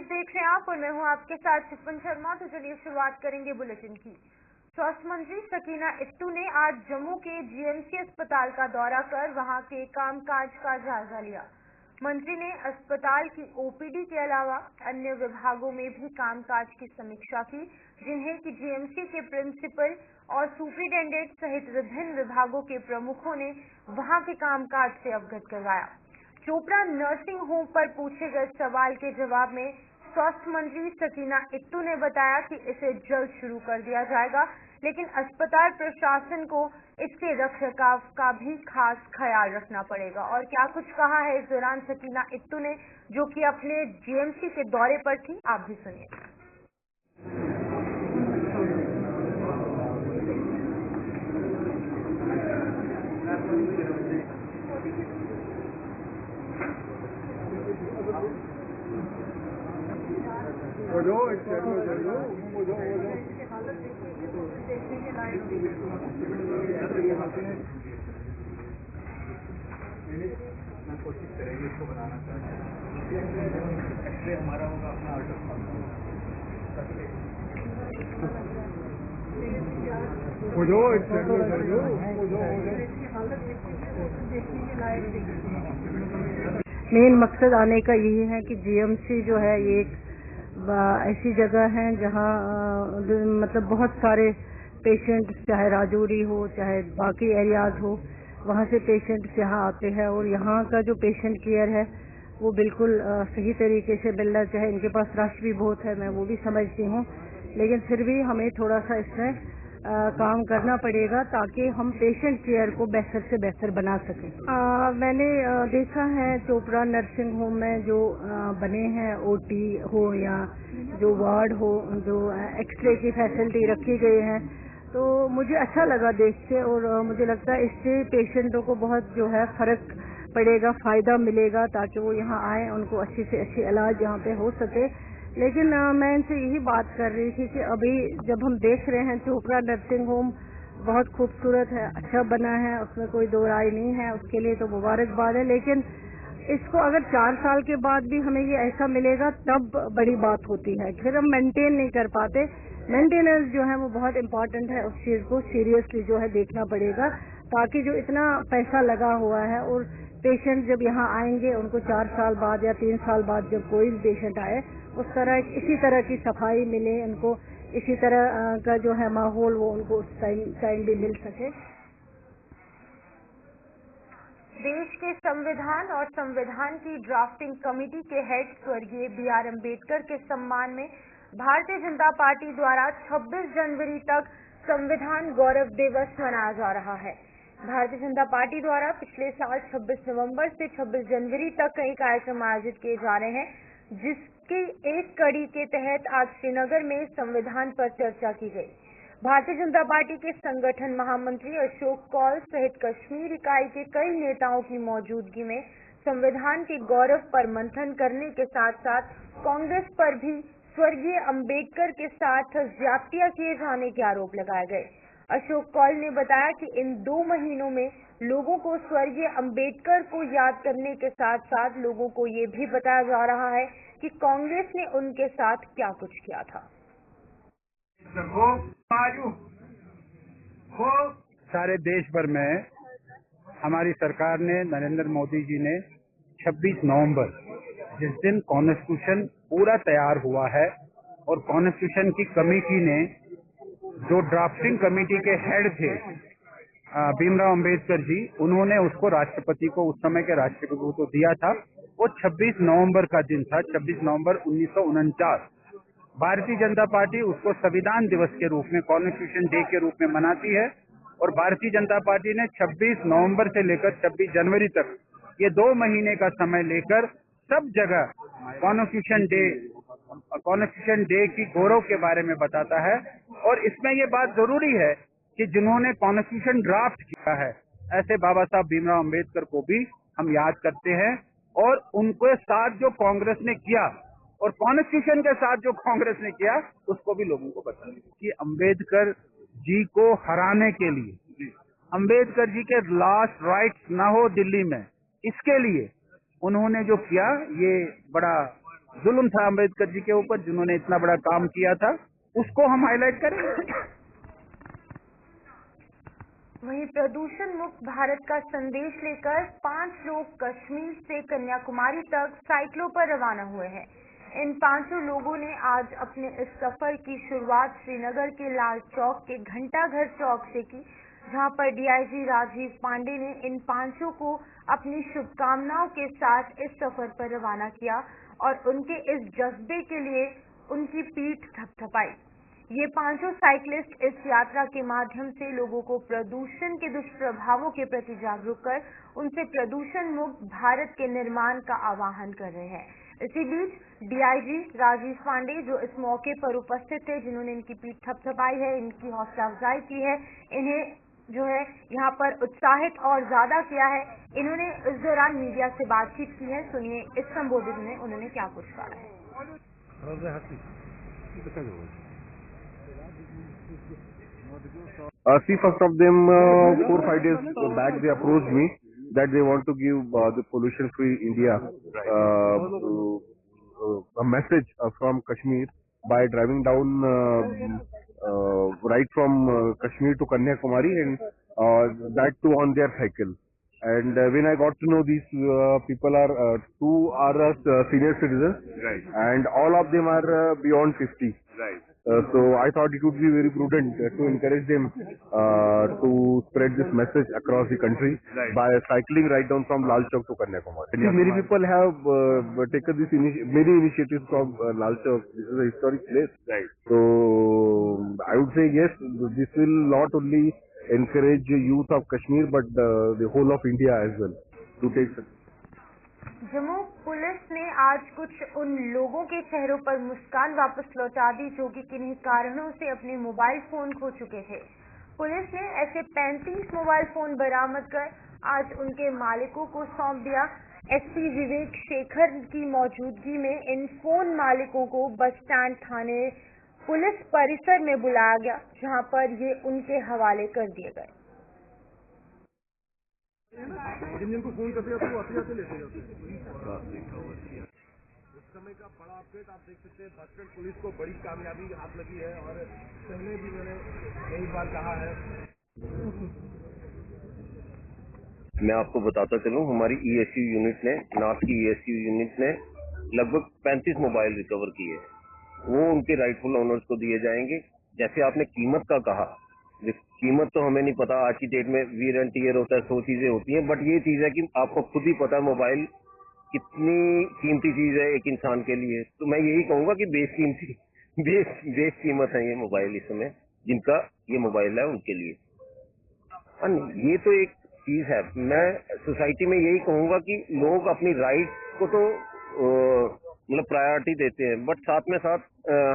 News देख रहे हैं आप और मैं हूं आपके साथ चिपन शर्मा। तो चलिए शुरुआत करेंगे बुलेटिन की। स्वास्थ्य मंत्री सकीना इट्टू ने आज जम्मू के जीएमसी अस्पताल का दौरा कर वहां के कामकाज का जायजा लिया। मंत्री ने अस्पताल की ओपीडी के अलावा अन्य विभागों में भी कामकाज की समीक्षा की, जिन्हें कि जीएमसी के प्रिंसिपल और सुपरिटेंडेंट सहित विभिन्न विभागों के प्रमुखों ने वहां के कामकाज से अवगत करवाया। चोपड़ा नर्सिंग होम पर पूछे गए सवाल के जवाब में स्वास्थ्य मंत्री सकीना इट्टू ने बताया कि इसे जल्द शुरू कर दिया जाएगा, लेकिन अस्पताल प्रशासन को इसके रखरखाव का भी खास ख्याल रखना पड़ेगा। और क्या कुछ कहा है इस दौरान सकीना इट्टू ने, जो कि अपने जीएमसी के दौरे पर थी, आप भी सुनिए। कोशिश करेंगे इसको बनाना चाहते हैं। हमारा होगा अपना मेन मकसद आने का यही है कि जीएमसी जो है ये एक ऐसी जगह है जहां मतलब बहुत सारे पेशेंट, चाहे राजौरी हो चाहे बाकी एरियाज हो, वहाँ से पेशेंट्स यहाँ आते हैं और यहाँ का जो पेशेंट केयर है वो बिल्कुल सही तरीके से मिलना चाहिए। इनके पास रश भी बहुत है, मैं वो भी समझती हूँ, लेकिन फिर भी हमें थोड़ा सा इसमें काम करना पड़ेगा ताकि हम पेशेंट केयर को बेहतर से बेहतर बना सकें। मैंने देखा है चोपड़ा नर्सिंग होम में जो बने हैं, ओटी हो या जो वार्ड हो, जो एक्सरे की फैसिलिटी रखी गई है, तो मुझे अच्छा लगा देख के और मुझे लगता है इससे पेशेंटों को बहुत जो है फर्क पड़ेगा, फायदा मिलेगा, ताकि वो यहाँ आए, उनको अच्छी से अच्छी इलाज यहाँ पे हो सके। लेकिन मैं इनसे यही बात कर रही थी कि अभी जब हम देख रहे हैं चोपड़ा नर्सिंग होम बहुत खूबसूरत है, अच्छा बना है, उसमें कोई दो राय नहीं है, उसके लिए तो मुबारकबाद है, लेकिन इसको अगर 4 साल के बाद भी हमें ये ऐसा मिलेगा तब बड़ी बात होती है। फिर हम मेंटेन नहीं कर पाते। मेंटेनेंस जो है वो बहुत इम्पोर्टेंट है, उस चीज को सीरियसली जो है देखना पड़ेगा, ताकि जो इतना पैसा लगा हुआ है और पेशेंट जब यहाँ आएंगे उनको 4 साल बाद या 3 साल बाद जब कोई भी पेशेंट आए, उस तरह इसी तरह की सफाई मिले, उनको इसी तरह का जो है माहौल वो उनको उस टाइम भी मिल सके। देश के संविधान और संविधान की ड्राफ्टिंग कमेटी के हेड स्वर्गीय BR अम्बेडकर के सम्मान में भारतीय जनता पार्टी द्वारा 26 जनवरी तक संविधान गौरव दिवस मनाया जा रहा है। भारतीय जनता पार्टी द्वारा पिछले साल 26 नवंबर से 26 जनवरी तक कई कार्यक्रम आयोजित किए जा रहे हैं, जिसकी एक कड़ी के तहत आज श्रीनगर में संविधान पर चर्चा की गई। भारतीय जनता पार्टी के संगठन महामंत्री अशोक कौल सहित कश्मीर इकाई के कई नेताओं की मौजूदगी में संविधान के गौरव पर मंथन करने के साथ साथ कांग्रेस पर भी स्वर्गीय अम्बेडकर के साथ ज्यादतियां किए जाने के आरोप लगाए गए। अशोक कौल ने बताया कि इन 2 महीनों में लोगों को स्वर्गीय अम्बेडकर को याद करने के साथ साथ लोगों को ये भी बताया जा रहा है कि कांग्रेस ने उनके साथ क्या कुछ किया था। सारे देश भर में हमारी सरकार ने, नरेंद्र मोदी जी ने 26 नवंबर, जिस दिन कॉन्स्टिट्यूशन पूरा तैयार हुआ है और कॉन्स्टिट्यूशन की कमेटी ने, जो ड्राफ्टिंग कमेटी के हेड थे भीमराव अंबेडकर जी, उन्होंने उसको राष्ट्रपति को, उस समय के राष्ट्रपति को दिया था। वो 26 नवंबर का दिन था, 26 नवंबर 1949। भारतीय जनता पार्टी उसको संविधान दिवस के रूप में, कॉन्स्टिट्यूशन डे के रूप में मनाती है और भारतीय जनता पार्टी ने 26 नवंबर से लेकर 26 जनवरी तक ये 2 महीने का समय लेकर सब जगह कॉन्स्टिट्यूशन डे की गौरव के बारे में बताता है। और इसमें ये बात जरूरी है कि जिन्होंने कॉन्स्टिट्यूशन ड्राफ्ट किया है, ऐसे बाबा साहब भीमराव अंबेडकर को भी हम याद करते हैं, और उनके साथ जो कांग्रेस ने किया और कॉन्स्टिट्यूशन के साथ जो कांग्रेस ने किया, उसको भी लोगों को बताएं कि अंबेडकर जी को हराने के लिए, अंबेडकर जी के लास्ट राइट्स ना हो दिल्ली में, इसके लिए उन्होंने जो किया, ये बड़ा जुल्म था अम्बेडकर जी के ऊपर, जिन्होंने इतना बड़ा काम किया था, उसको हम हाईलाइट करेंगे। वहीं प्रदूषण मुक्त भारत का संदेश लेकर 5 लोग कश्मीर से कन्याकुमारी तक साइकिलों पर रवाना हुए हैं। इन 5 लोगों ने आज अपने इस सफर की शुरुआत श्रीनगर के लाल चौक के घंटाघर चौक से की, जहां पर डीआईजी राजीव पांडे ने इन 5 को अपनी शुभकामनाओं के साथ इस सफर पर रवाना किया और उनके इस जज्बे के लिए उनकी पीठ थपथपाई। ये 5 साइकिलिस्ट इस यात्रा के माध्यम से लोगों को प्रदूषण के दुष्प्रभावों के प्रति जागरूक कर उनसे प्रदूषण मुक्त भारत के निर्माण का आह्वान कर रहे हैं। इसी बीच डीआईजी राजीव पांडे, जो इस मौके पर उपस्थित थे, जिन्होंने इनकी पीठ थपथपाई है, इनकी हौसला अफजाई की है, इन्हें जो है यहाँ पर उत्साहित और ज्यादा किया है। इन्होंने इस दौरान मीडिया से बातचीत की है। सुनिए इस संबोधित में उन्होंने क्या कुछ कहा है। See, first of them, 4-5 days back, they approached me that they want to give the pollution-free India a message from Kashmir by driving down right from Kashmir to Kanyakumari, and that too on their cycle. And when I got to know these people are 2 are senior citizens, right, and all of them are beyond 50. right. So I thought it would be very prudent to encourage them to spread this message across the country, Right. by cycling right down from Lal Chowk to Kanyakumari. Many people have taken this many initiatives from Lal Chowk. This is a historic place. Right. So I would say yes, this will not only encourage youth of Kashmir but the whole of India as well to take. Jammu police ने आज कुछ उन लोगों के चेहरों पर मुस्कान वापस लौटा दी जो कि किन्हीं कारणों से अपने मोबाइल फोन खो चुके थे। पुलिस ने ऐसे 35 मोबाइल फोन बरामद कर आज उनके मालिकों को सौंप दिया। एसपी विवेक शेखर की मौजूदगी में इन फोन मालिकों को बस स्टैंड थाने पुलिस परिसर में बुलाया गया, जहां पर ये उनके हवाले कर दिए गए। जिनको फोन करते जाते वो आते लेते जाते हैं। इस समय का बड़ा अपडेट आप देख सकते हैं, बस्तर पुलिस को बड़ी कामयाबी हाथ लगी है और पहले भी मैंने कई बार कहा है। मैं आपको बताता चलूं, हमारी ईएसयू यूनिट ने, नॉर्थ की ईएसयू यूनिट ने लगभग 35 मोबाइल रिकवर किए। वो उनके राइटफुल ओनर्स को दिए जाएंगे। जैसे आपने कीमत का कहा, कीमत तो हमें नहीं पता, आज की डेट में वीर एंड टीयर होता है, 100 चीजें होती हैं, बट ये चीज है कि आपको खुद ही पता है मोबाइल कितनी कीमती चीज है एक इंसान के लिए। तो मैं यही कहूंगा कि बेस कीमत है ये मोबाइल इस समय, जिनका ये मोबाइल है उनके लिए। ये तो एक चीज है। मैं सोसाइटी में यही कहूंगा कि लोग अपनी राइट को तो मतलब प्रायोरिटी देते हैं, बट साथ में साथ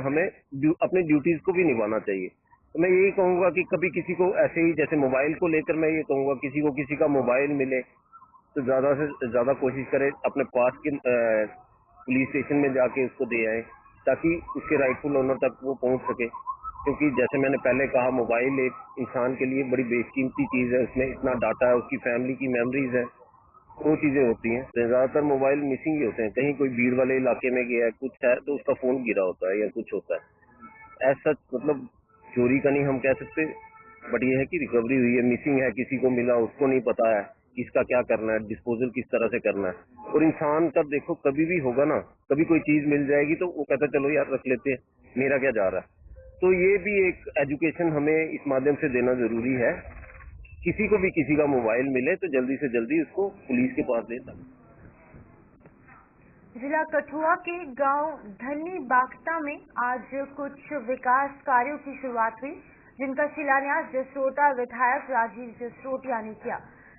हमें अपनी ड्यूटीज को भी निभाना चाहिए। तो मैं यही कहूंगा कि कभी किसी को ऐसे ही, जैसे मोबाइल को लेकर मैं ये कहूंगा, किसी का मोबाइल मिले तो ज्यादा से ज्यादा कोशिश करें अपने पास के पुलिस स्टेशन में जाके उसको दे आए, ताकि उसके राइटफुल ओनर तक वो पहुंच सके। क्योंकि जैसे मैंने पहले कहा, मोबाइल एक इंसान के लिए बड़ी बेशकीमती चीज है, उसमें इतना डाटा है, उसकी फैमिली की मेमोरीज है, वो चीजें होती हैं। ज्यादातर मोबाइल मिसिंग ही होते हैं, कहीं कोई भीड़ वाले इलाके में गया है, कुछ है तो उसका फोन गिरा होता है या कुछ होता है। ऐसा मतलब चोरी का नहीं हम कह सकते, बट ये है कि रिकवरी हुई है, मिसिंग है, किसी को मिला, उसको नहीं पता है इसका क्या करना है, डिस्पोजल किस तरह से करना है। और इंसान का देखो, कभी भी होगा ना, कभी कोई चीज मिल जाएगी तो वो कहता चलो यार रख लेते हैं, मेरा क्या जा रहा है। तो ये भी एक एजुकेशन हमें इस माध्यम से देना जरूरी है। किसी को भी किसी का मोबाइल मिले तो जल्दी से जल्दी उसको पुलिस के पास देता। जिला कठुआ के गांव धन्नी बागता में आज कुछ विकास कार्यों की शुरुआत हुई, जिनका शिलान्यास जसरोटा विधायक राजीव जसरोटिया ने किया।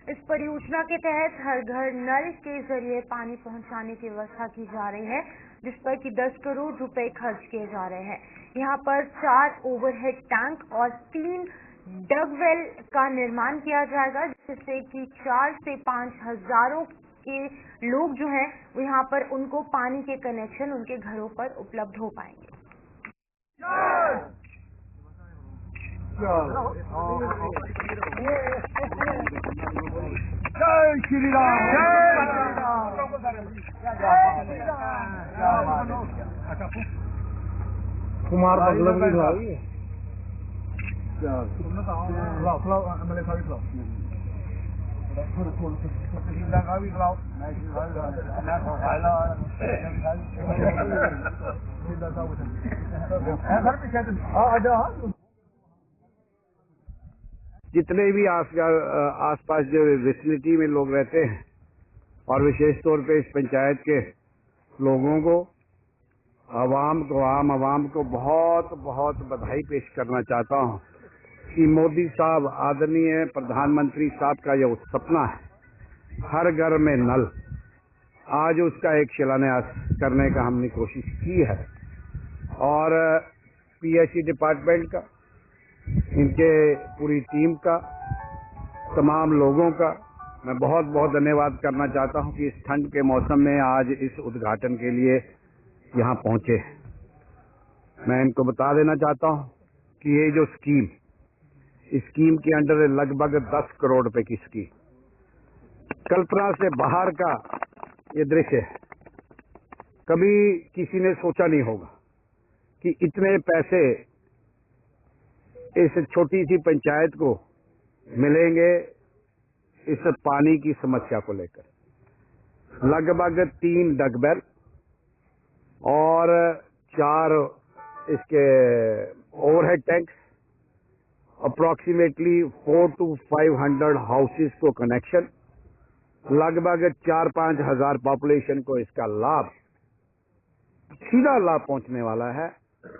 इस परियोजना के तहत हर घर नल के जरिए पानी पहुंचाने की व्यवस्था की जा रही है, जिस पर कि 10 करोड़ रुपए खर्च किए जा रहे हैं। यहाँ पर 4 ओवरहेड टैंक और 3 डगवेल का निर्माण किया जाएगा, जिससे कि 4 से 5 हजारों के लोग जो हैं वो यहाँ पर उनको पानी के कनेक्शन उनके घरों पर उपलब्ध हो पाएंगे। जय श्री राम। कुमार बगलम की खिलाओ जितने भी आसपास जो विसिनिटी में लोग रहते हैं और विशेष तौर पे इस पंचायत के लोगों को, आम आवाम को बहुत बहुत बधाई पेश करना चाहता हूं कि मोदी साहब, आदरणीय प्रधानमंत्री साहब का जो सपना है हर घर में नल, आज उसका एक शिलान्यास करने का हमने कोशिश की है। और पीएचई डिपार्टमेंट का, इनके पूरी टीम का, तमाम लोगों का मैं बहुत बहुत धन्यवाद करना चाहता हूं कि इस ठंड के मौसम में आज इस उद्घाटन के लिए यहां पहुंचे। मैं इनको बता देना चाहता हूं कि ये जो स्कीम के अंडर लगभग 10 करोड़ रुपए की स्कीम, कल्पना से बाहर का ये दृश्य है। कभी किसी ने सोचा नहीं होगा कि इतने पैसे इस छोटी सी पंचायत को मिलेंगे इस पानी की समस्या को लेकर। लगभग 3 डगबेल और 4 इसके overhead tanks, approximately 400 to 500 houses को कनेक्शन, लगभग 4-5 हजार पॉपुलेशन को इसका लाभ, सीधा लाभ पहुंचने वाला है।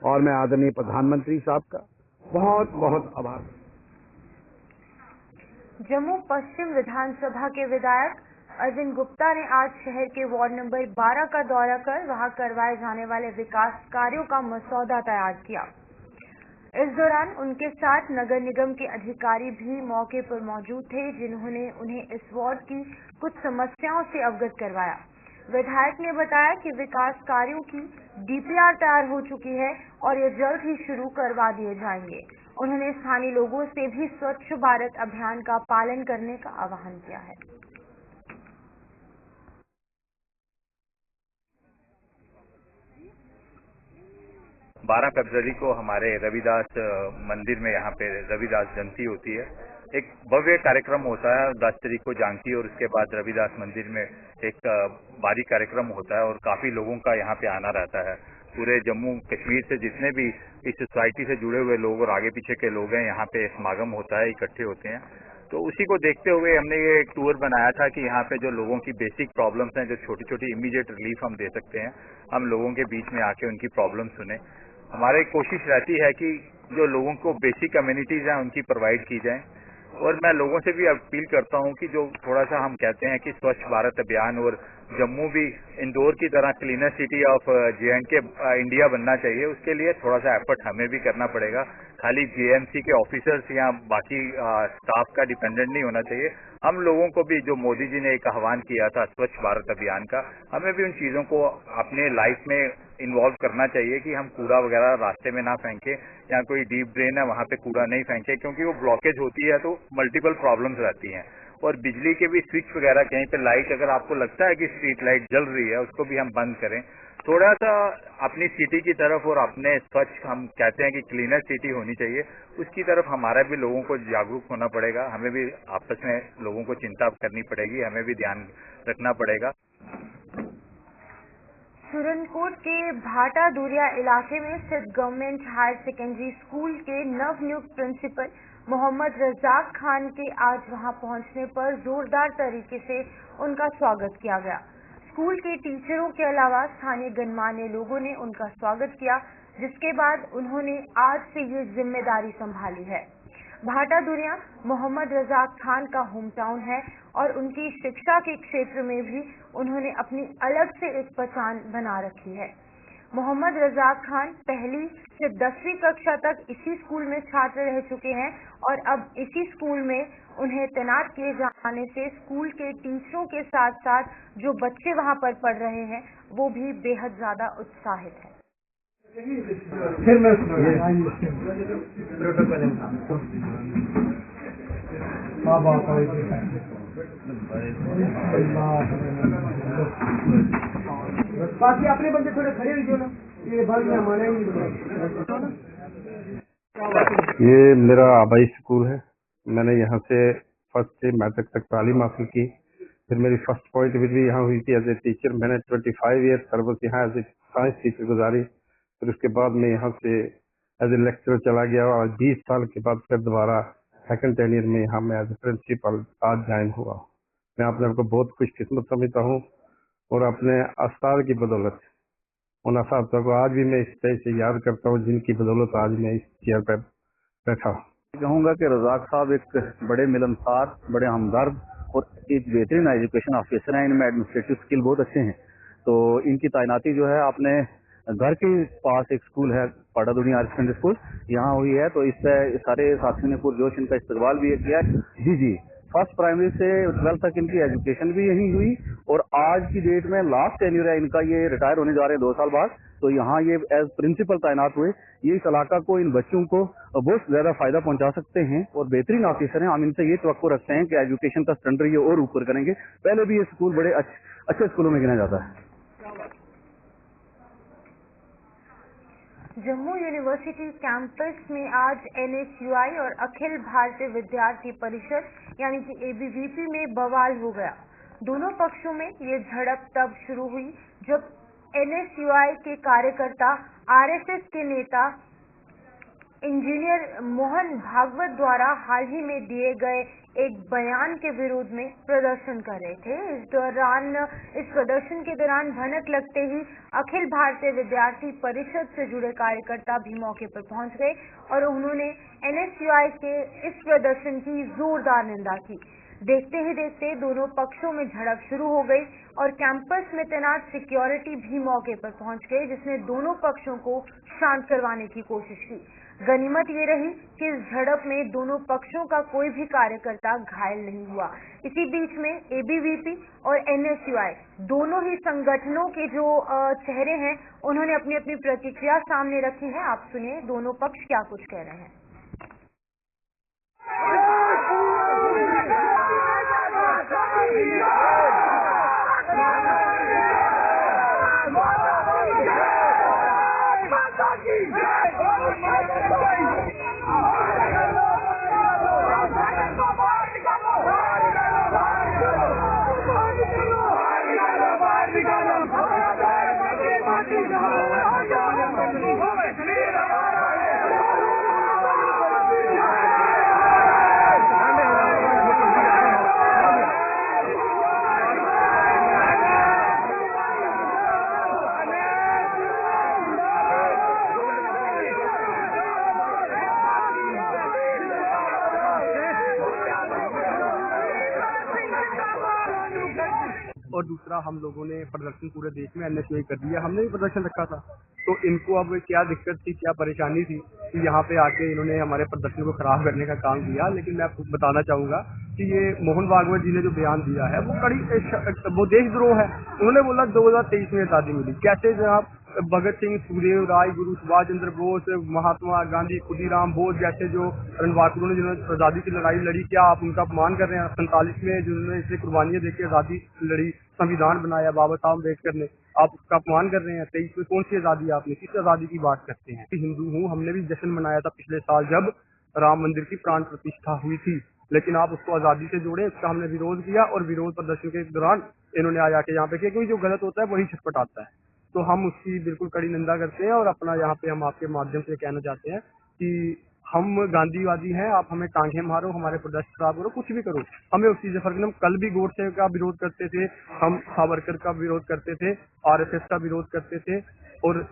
और मैं आदरणीय प्रधानमंत्री साहब का बहुत बहुत आभार। जम्मू पश्चिम विधानसभा के विधायक अरविंद गुप्ता ने आज शहर के वार्ड नंबर 12 का दौरा कर वहां करवाए जाने वाले विकास कार्यों का मसौदा तैयार किया। इस दौरान उनके साथ नगर निगम के अधिकारी भी मौके पर मौजूद थे, जिन्होंने उन्हें इस वार्ड की कुछ समस्याओं से अवगत करवाया। विधायक ने बताया कि विकास कार्यों की डीपीआर तैयार हो चुकी है और ये जल्द ही शुरू करवा दिए जाएंगे। उन्होंने स्थानीय लोगों से भी स्वच्छ भारत अभियान का पालन करने का आह्वान किया है। 12 फरवरी को हमारे रविदास मंदिर में यहाँ पे रविदास जयंती होती है। एक भव्य कार्यक्रम होता है 10 तारीख को झांकी, और उसके बाद रविदास मंदिर में एक भारी कार्यक्रम होता है और काफी लोगों का यहाँ पे आना रहता है। पूरे जम्मू कश्मीर से जितने भी इस सोसाइटी से जुड़े हुए लोग और आगे पीछे के लोग हैं यहाँ पे समागम होता है, इकट्ठे होते हैं। तो उसी को देखते हुए हमने ये एक टूर बनाया था कि यहाँ पे जो लोगों की बेसिक प्रॉब्लम्स हैं, जो छोटी छोटी इमीडिएट रिलीफ हम दे सकते हैं, हम लोगों के बीच में आके उनकी प्रॉब्लम सुने। हमारी कोशिश रहती है कि जो लोगों को बेसिक कम्युनिटीज हैं उनकी प्रोवाइड की जाए। और मैं लोगों से भी अपील करता हूं कि जो थोड़ा सा हम कहते हैं कि स्वच्छ भारत अभियान, और जम्मू भी इंदौर की तरह cleaner city of J&K India बनना चाहिए, उसके लिए थोड़ा सा एफर्ट हमें भी करना पड़ेगा। खाली JMC के ऑफिसर्स या बाकी स्टाफ का डिपेंडेंट नहीं होना चाहिए। हम लोगों को भी, जो मोदी जी ने एक आह्वान किया था स्वच्छ भारत अभियान का, हमें भी उन चीजों को अपने लाइफ में इन्वॉल्व करना चाहिए कि हम कूड़ा वगैरह रास्ते में ना फेंके, या कोई डीप ड्रेन है वहां पे कूड़ा नहीं फेंके, क्योंकि वो ब्लॉकेज होती है तो मल्टीपल प्रॉब्लम्स रहती हैं। और बिजली के भी स्विच वगैरह, कहीं पे लाइट अगर आपको लगता है कि स्ट्रीट लाइट जल रही है, उसको भी हम बंद करें। थोड़ा सा अपनी सिटी की तरफ और अपने स्वच्छ, हम कहते हैं कि क्लीनर सिटी होनी चाहिए, उसकी तरफ हमारा भी लोगों को जागरूक होना पड़ेगा। हमें भी आपस में लोगों को चिंता करनी पड़ेगी, हमें भी ध्यान रखना पड़ेगा। सुरनकोट के भाटा दूरिया इलाके में स्थित गवर्नमेंट हायर सेकेंडरी स्कूल के नवनियुक्त प्रिंसिपल मोहम्मद रजाक खान के आज वहां पहुंचने पर जोरदार तरीके से उनका स्वागत किया गया। स्कूल के टीचरों के अलावा स्थानीय गणमान्य लोगों ने उनका स्वागत किया, जिसके बाद उन्होंने आज से ये जिम्मेदारी संभाली है। भाटा दूरिया मोहम्मद रजाक खान का होम टाउन है और उनकी शिक्षा के क्षेत्र में भी उन्होंने अपनी अलग से एक पहचान बना रखी है। मोहम्मद रजाक खान पहली से 10वीं कक्षा तक इसी स्कूल में छात्र रह चुके हैं और अब इसी स्कूल में उन्हें तैनात किए जाने से स्कूल के टीचरों के साथ साथ जो बच्चे वहां पर पढ़ रहे हैं वो भी बेहद ज्यादा उत्साहित हैं। बाकी अपने बंदे थोड़े खड़े हो ना, ये भाग में हमारे ये मेरा आबाई स्कूल है। मैंने यहाँ से फर्स्ट से मैट्रिक तक तालीम हासिल की। फिर मेरी फर्स्ट पॉइंट भी यहाँ हुई थी एज ए टीचर। मैंने 25 ईयर सर्विस यहाँ एज ए साइंस टीचर गुजारी। फिर उसके बाद मैं यहाँ से एज ए लेक्चरर चला गया और 20 साल के बाद फिर दोबारा सेकंड टेनियर में यहाँ मैं एज ए प्रिंसिपल आज ज्वाइन हुआ। मैं अपने आप को बहुत खुशकिस्मत समझता हूँ और अपने उस्ताद की बदौलत उन असातिज़ा को आज भी मैं इस तरह से याद करता हूँ जिनकी बदौलत आज मैं इस चेयर पर बैठा हूँ। कहूँगा कि रज़ाक साहब एक बड़े मिलनसार, बड़े हमदर्द और एक बेहतरीन एजुकेशन ऑफिसर हैं। इनमें एडमिनिस्ट्रेटिव स्किल बहुत अच्छे हैं। तो इनकी तैनाती जो है आपने घर के पास एक स्कूल है पाड़ा दुनिया हायर सेकेंडरी स्कूल, यहाँ हुई है। तो इससे सारे साथियों ने पुरजोश इनका इस्तकबाल भी किया। जी फर्स्ट प्राइमरी से 12th तक इनकी एजुकेशन भी यहीं हुई और आज की डेट में लास्ट टेन्योर है इनका, ये रिटायर होने जा रहे हैं 2 साल बाद। तो यहाँ ये एज प्रिंसिपल तैनात हुए। ये इस इलाका को, इन बच्चों को बहुत ज्यादा फायदा पहुंचा सकते हैं और बेहतरीन ऑफिसर हैं। हम इनसे ये तवक्को रखते हैं कि एजुकेशन का स्टैंडर्ड ये और ऊपर करेंगे। पहले भी ये स्कूल बड़े अच्छे स्कूलों में गिना जाता है। जम्मू यूनिवर्सिटी कैंपस में आज NSUI और अखिल भारतीय विद्यार्थी परिषद यानी कि ABVP में बवाल हो गया। दोनों पक्षों में ये झड़प तब शुरू हुई जब NSUI के कार्यकर्ता RSS के नेता इंजीनियर मोहन भागवत द्वारा हाल ही में दिए गए एक बयान के विरोध में प्रदर्शन कर रहे थे। इस प्रदर्शन के दौरान भनक लगते ही अखिल भारतीय विद्यार्थी परिषद से जुड़े कार्यकर्ता भी मौके पर पहुंच गए और उन्होंने NSUI के इस प्रदर्शन की जोरदार निंदा की। देखते ही देखते दोनों पक्षों में झड़प शुरू हो गई और कैंपस में तैनात सिक्योरिटी भी मौके पर पहुंच गए, जिसने दोनों पक्षों को शांत करवाने की कोशिश की। गनीमत ये रही कि इस झड़प में दोनों पक्षों का कोई भी कार्यकर्ता घायल नहीं हुआ। इसी बीच में ABVP और NSUI दोनों ही संगठनों के जो चेहरे हैं उन्होंने अपनी अपनी प्रतिक्रिया सामने रखी है। आप सुनिए दोनों पक्ष क्या कुछ कह रहे हैं। और दूसरा हम लोगों ने प्रदर्शन पूरे देश में NSUI कर दिया। हमने भी प्रदर्शन रखा था, तो इनको अब क्या दिक्कत थी, क्या परेशानी थी कि यहाँ पे आके इन्होंने हमारे प्रदर्शन को खराब करने का काम किया। लेकिन मैं आपको बताना चाहूँगा कि ये मोहन भागवत जी ने जो बयान दिया है वो देशद्रोह है। उन्होंने बोला 2023 में आज़ादी मिली। कैसे जनाब भगत सिंह, सुखदेव, राजगुरु, सुभाष चंद्र बोस, महात्मा गांधी, खुदीराम बोस जैसे जो रणबांकुरों ने जिन्होंने आज़ादी की लड़ाई लड़ी, क्या आप उनका अपमान कर रहे हैं? 47 में जिन्होंने इतनी कुर्बानियां देकर आज़ादी लड़ी, संविधान बनाया बाबा साहब अम्बेडकर ने, आप उसका अपमान कर रहे हैं। 23 में कौन सी आज़ादी आपने, किस आज़ादी की बात करते हैं? हिंदू हूँ, हमने भी जश्न मनाया था पिछले साल जब राम मंदिर की प्राण प्रतिष्ठा हुई थी, लेकिन आप उसको आज़ादी से जोड़े, उसका हमने विरोध किया और विरोध प्रदर्शन के दौरान इन्होंने आ जाके यहाँ पे किया, क्योंकि जो गलत होता है वही छटपट आता है। तो हम उसकी बिल्कुल कड़ी निंदा करते हैं और अपना यहाँ पे हम आपके माध्यम से कहना चाहते हैं कि हम गांधीवादी हैं। आप हमें टांगे मारो, हमारे प्रदर्शन खराब करो, कुछ भी करो, हमें उस चीज से फर्क नहीं। हम कल भी गोडसे का विरोध करते थे, हम सावरकर का विरोध करते थे, RSS का विरोध करते थे और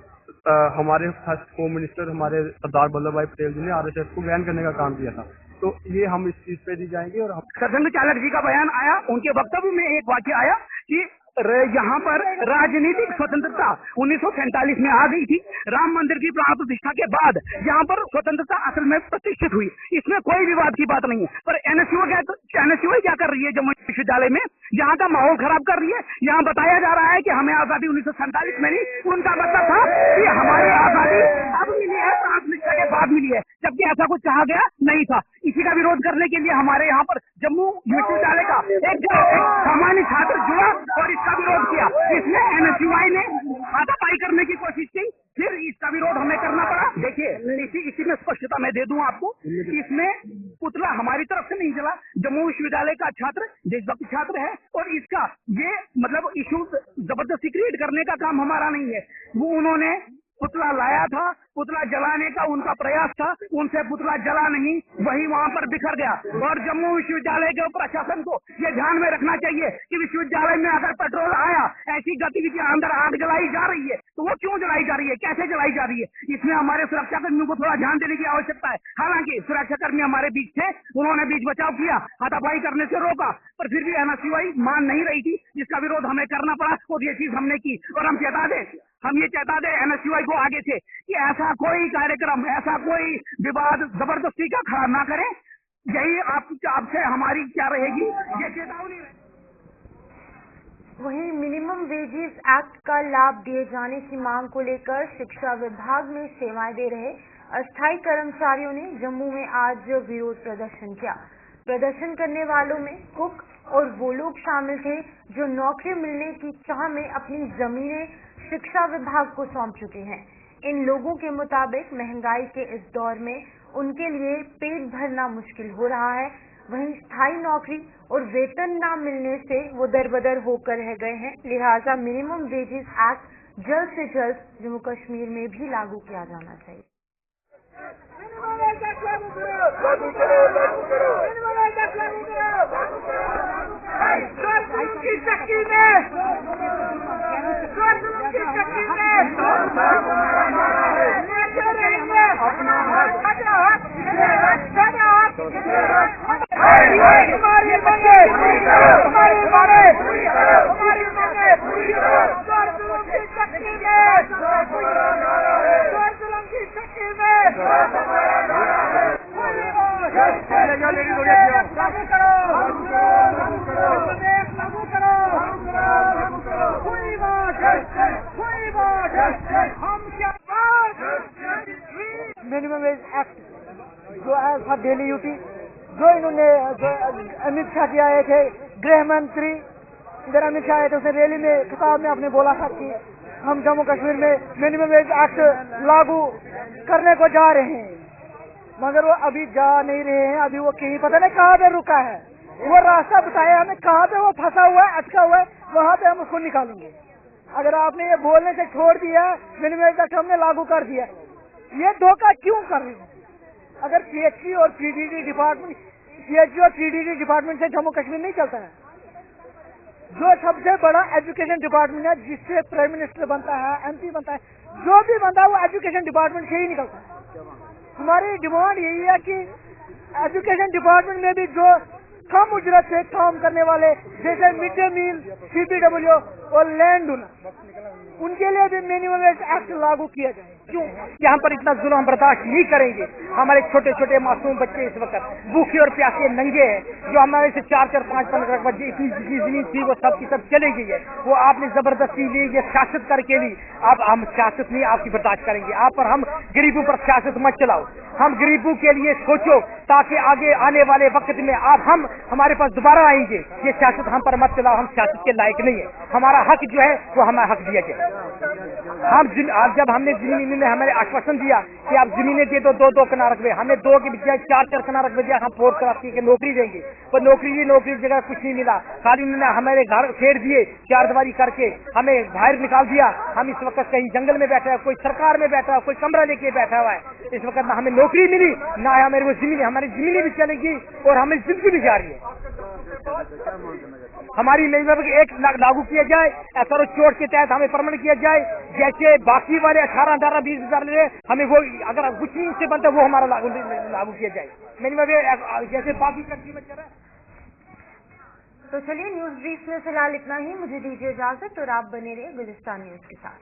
हमारे फर्स्ट होम मिनिस्टर हमारे सरदार वल्लभ भाई पटेल जी ने RSS को बैन करने का काम किया था। तो ये हम इस चीज पे नहीं जाएंगे। और सदन चालक जी का बयान आया, उनके वक्तव्य में एक वाक्य आया कि यहाँ पर राजनीतिक स्वतंत्रता 1947 में आ गई थी। राम मंदिर की प्राण प्रतिष्ठा के बाद यहाँ पर स्वतंत्रता असल में प्रतिष्ठित हुई, इसमें कोई विवाद की बात नहीं है। पर NSUI क्या कर रही है जम्मू विश्वविद्यालय में? यहाँ का माहौल खराब कर रही है। यहाँ बताया जा रहा है कि हमें आजादी 1947 में नहीं, उनका मतलब था कि हमारी आजादी अब मिली है, प्राथमिकता के बाद मिली है, जबकि ऐसा कुछ कहा गया नहीं था। इसी का विरोध करने के लिए हमारे यहाँ पर जम्मू विश्वविद्यालय का एक सामान्य छात्र जुड़ा और इसका विरोध किया। इसमें एनएसयूआई ने हाथापाई करने की कोशिश की, फिर इसका विरोध हमें करना पड़ा। देखिए इसी में स्पष्टता मैं दे दूं आपको, इसमें पुतला हमारी तरफ से नहीं चला, जम्मू विश्वविद्यालय का छात्र देशभक्त छात्र है और इसका ये मतलब इशू जबरदस्ती क्रिएट करने का काम हमारा नहीं है। वो उन्होंने पुतला लाया था, पुतला जलाने का उनका प्रयास था, उनसे पुतला जला नहीं, वही वहां पर बिखर गया। और जम्मू विश्वविद्यालय के प्रशासन को ये ध्यान में रखना चाहिए कि विश्वविद्यालय में अगर पेट्रोल आया, ऐसी गतिविधियां अंदर आग जलाई जा रही है तो वो क्यों जलाई जा रही है, कैसे जलाई जा रही है, इसमें हमारे सुरक्षा कर्मियों को थोड़ा ध्यान देने की आवश्यकता है। हालांकि सुरक्षा कर्मी हमारे बीच थे, उन्होंने बीच बचाव किया, हाथापाई करने से रोका, पर फिर भी एनएसयूआई मान नहीं रही थी, जिसका विरोध हमें करना पड़ा और ये चीज हमने की। और हम ये चाहता थे एनएसयूआई को आगे से कि ऐसा कोई कार्यक्रम, ऐसा कोई विवाद जबरदस्ती का खड़ा ना करें। यही आपसे हमारी क्या रहेगी, ये चेतावनी। वहीं मिनिमम वेजेस एक्ट का लाभ दिए जाने की मांग को लेकर शिक्षा विभाग में सेवाएं दे रहे अस्थायी कर्मचारियों ने जम्मू में आज विरोध प्रदर्शन किया। प्रदर्शन करने वालों में कुक और वो लोग शामिल थे जो नौकरी मिलने की चाह में अपनी जमीनें शिक्षा विभाग को सौंप चुके हैं। इन लोगों के मुताबिक महंगाई के इस दौर में उनके लिए पेट भरना मुश्किल हो रहा है। वहीं स्थायी नौकरी और वेतन न मिलने से वो दरबदर होकर रह गए हैं। लिहाजा मिनिमम वेजेस एक्ट जल्द से जल्द जम्मू कश्मीर में भी लागू किया जाना चाहिए। मिनिमम वेज एक्ट जो है था डेली ड्यूटी, जो इन्होंने अमित शाह जी आए थे, गृह मंत्री इधर अमित शाह आए थे, उसने रैली में खिताब में आपने बोला था कि हम जम्मू कश्मीर में मिनिमम वेज एक्ट लागू करने को जा रहे हैं, मगर वो अभी जा नहीं रहे हैं। अभी वो कहीं पता नहीं कहाँ पे रुका है, वो रास्ता बताया हमें कहाँ पे वो फंसा हुआ है, अटका हुआ है, वहाँ पे हम उसको निकालेंगे। अगर आपने ये बोलने से छोड़ दिया मिनिमम वेज एक्ट हमने लागू कर दिया, ये धोखा क्यों कर रहे हैं? अगर पीएचडी और पीडीडी डिपार्टमेंट से जम्मू कश्मीर नहीं चलता है, जो सबसे बड़ा एजुकेशन डिपार्टमेंट है, जिससे प्राइम मिनिस्टर बनता है, एमपी बनता है, जो भी बनता है वो एजुकेशन डिपार्टमेंट से ही निकलता है। हमारी डिमांड यही है कि एजुकेशन डिपार्टमेंट में भी जो कम उजरत से काम करने वाले जैसे मिड डे मील, CPW और लैंड ओनर, उनके लिए भी मिनिमम वेज एक्ट लागू किया जाए। क्यों यहाँ पर इतना जुल्म बर्दाश्त नहीं करेंगे। हमारे छोटे छोटे मासूम बच्चे इस वक्त भूखे और प्यासे नंगे हैं, जो हमारे से 4-4, 5-5 बच्चे इतनी जमीन थी वो सब की सब चले गई है, वो आपने जबरदस्ती ली, ये सियासत करके ली। अब हम सियासत नहीं आपकी बर्दाश्त करेंगे, आप पर हम गरीबों पर सियासत मत चलाओ, हम गरीबों के लिए सोचो ताकि आगे आने वाले वक्त में हम हमारे पास दोबारा आएंगे। ये सियासत हम पर मत चलाओ, हम सियासत के लायक नहीं है। हमारा हक जो है वो हमारा हक दिया जाए। जब हमने जमीन ने हमें आश्वासन दिया कि आप जमीनें दे दो, 2-2 कनाल रकबे, हमने 2 के बजाय 4-4 कनाल रकबे दिया, हम 4 कनाल की नौकरी देंगे, पर नौकरी जगह कुछ नहीं मिला। खाली उन्होंने हमारे घर फेर दिए, 4 दीवारी करके हमें बाहर निकाल दिया। हम इस वक्त कहीं जंगल में बैठा है, कोई सरकार में बैठा है, कोई कमरा लेके बैठा हुआ है। इस वक्त ना हमें नौकरी मिली, ना हमारे वो जमीन, हमारी जमीनें भी चलेगी और हमें जिंदगी भी जा रही है। हमारी एक लागू किया जाए, SRO चोट के तहत हमें परमानेंट किया जाए, जैसे बाकी वाले 18, 20 हजार ले हमें वो अगर कुछ नहीं से बनता वो हमारा लागू किया जाए। मिनिमम जैसे बाकी कंट्री में चल रहा है। तो चलिए न्यूज ब्रीफ में फिलहाल इतना ही। मुझे दीजिए इजाजत और आप बने रहिए गुलिस्तान न्यूज के साथ।